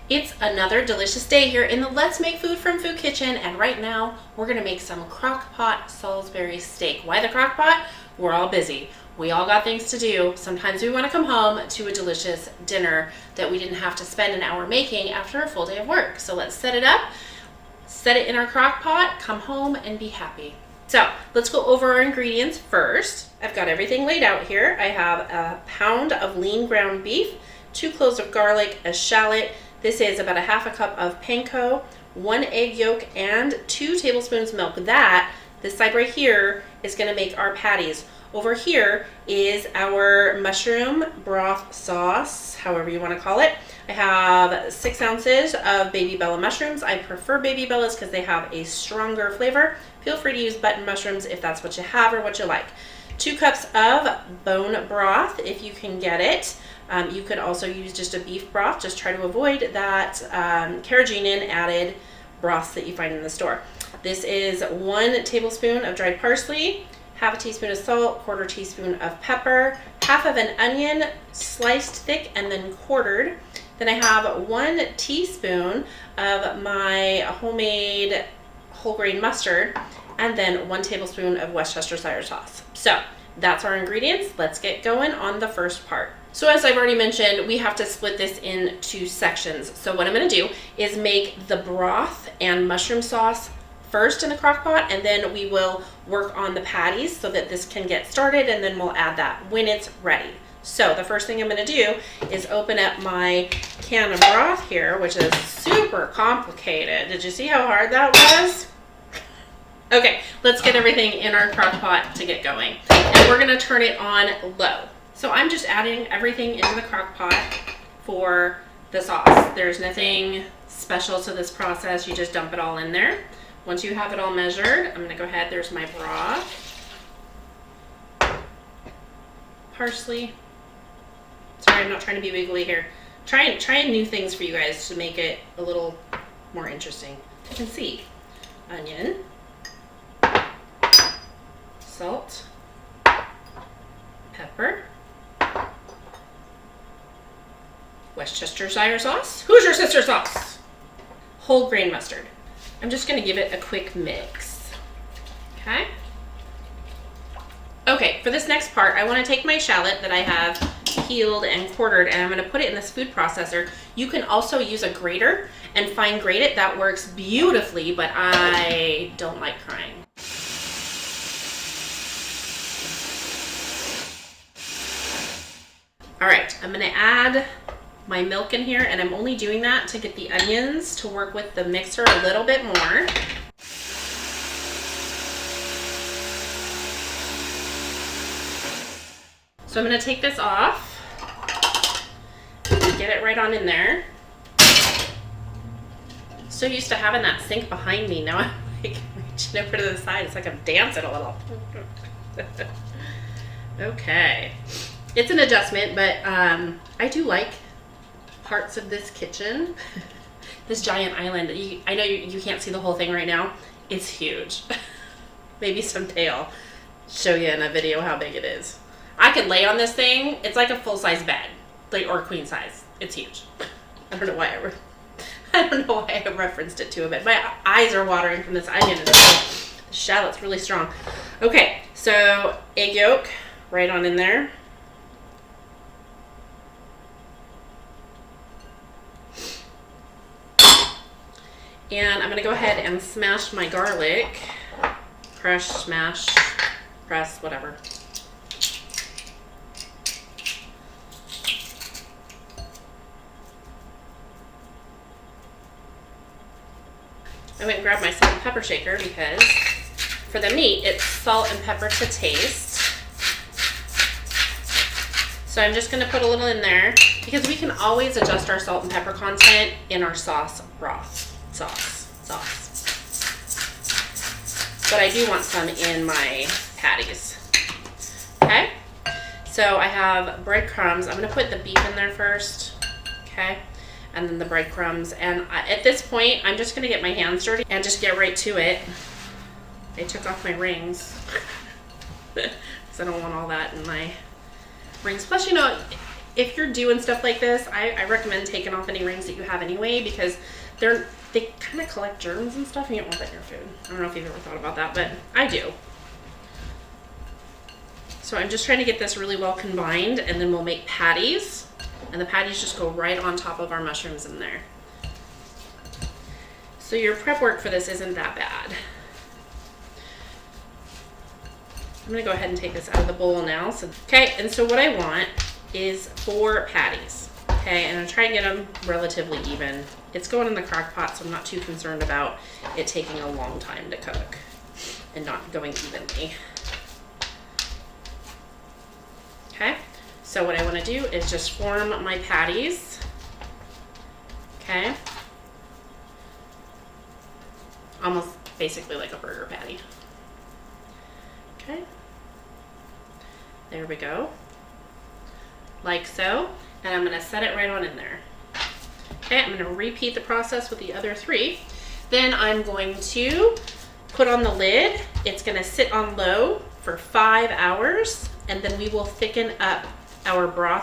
It's another delicious day here in the Let's Make Food from Food Kitchen, and right now we're gonna make some crock pot Salisbury steak. Why the crock pot? We're all busy. We all got things to do. Sometimes we wanna come home to a delicious dinner that we didn't have to spend an hour making after a full day of work. So let's set it up, set it in our crock pot, come home and be happy. So let's go over our ingredients first. I've got everything laid out here. I have a pound of lean ground beef, 2 cloves of garlic, a shallot. This is about a half a cup of panko, 1 egg yolk, and 2 tablespoons milk. This side right here is gonna make our patties. Over here is our mushroom broth sauce, however you wanna call it. I have 6 ounces of baby bella mushrooms. I prefer baby bellas because they have a stronger flavor. Feel free to use button mushrooms if that's what you have or what you like. 2 cups of bone broth if you can get it. You could also use just a beef broth. Just try to avoid that carrageenan added broths that you find in the store. This is 1 tablespoon of dried parsley, half a teaspoon of salt, 1/4 teaspoon of pepper, half of an onion sliced thick and then quartered. Then I have 1 teaspoon of my homemade whole grain mustard, and then 1 tablespoon of Worcestershire sauce. So that's our ingredients. Let's get going on the first part. So as I've already mentioned, we have to split this into sections. So what I'm gonna do is make the broth and mushroom sauce first in the crock pot, and then we will work on the patties so that this can get started, and then we'll add that when it's ready. So the first thing I'm gonna do is open up my can of broth here, which is super complicated. Did you see how hard that was? Okay, let's get everything in our crock pot to get going. And we're gonna turn it on low. So I'm just adding everything into the crock pot for the sauce. There's nothing special to this process. You just dump it all in there. Once you have it all measured, I'm gonna go ahead, there's my broth. Parsley. Sorry, I'm not trying to be wiggly here. Trying new things for you guys to make it a little more interesting. You can see onion, salt, pepper, Worcestershire sauce. Who's your sister sauce? Whole grain mustard. I'm just gonna give it a quick mix. Okay. Okay, for this next part, I wanna take my shallot that I have peeled and quartered, and I'm gonna put it in this food processor. You can also use a grater and fine grate it. That works beautifully, but I don't like crying. All right, I'm gonna add my milk in here, and I'm only doing that to get the onions to work with the mixer a little bit more. So I'm gonna take this off and get it right on in there. So used to having that sink behind me. Now I'm like reaching over to the side. It's like I'm dancing a little. Okay. It's an adjustment, but I do like parts of this kitchen. This giant island. I know you can't see the whole thing right now. It's huge. Maybe someday I'll show you in a video how big it is. I could lay on this thing. It's like a full-size bed, like, or queen size. It's huge. I don't know why I referenced it to a bit. My eyes are watering from this onion. The shallot's really strong. Okay, so egg yolk right on in there. And I'm gonna go ahead and smash my garlic. Crush, smash, press, whatever. I went and grabbed my salt and pepper shaker because for the meat, it's salt and pepper to taste. So I'm just gonna put a little in there because we can always adjust our salt and pepper content in our sauce broth. Sauce. But I do want some in my patties. Okay, so I have breadcrumbs. I'm gonna put the beef in there first, okay, and then the breadcrumbs. And at this point, I'm just gonna get my hands dirty and just get right to it. I took off my rings because I don't want all that in my rings. Plus, you know, if you're doing stuff like this, I recommend taking off any rings that you have anyway, because they kind of collect germs and stuff, and you don't want that in your food. I don't know if you've ever thought about that, but I do. So I'm just trying to get this really well combined, and then we'll make patties, and the patties just go right on top of our mushrooms in there. So your prep work for this isn't that bad. I'm gonna go ahead and take this out of the bowl now. Okay, and so what I want is 4 patties. Okay, and I'm trying to get them relatively even. It's going in the crock pot, so I'm not too concerned about it taking a long time to cook and not going evenly. Okay, so what I want to do is just form my patties. Okay, almost basically like a burger patty. Okay, there we go, like so, and I'm going to set it right on in there. Okay, I'm going to repeat the process with the other 3. Then I'm going to put on the lid. It's going to sit on low for 5 hours, and then we will thicken up our broth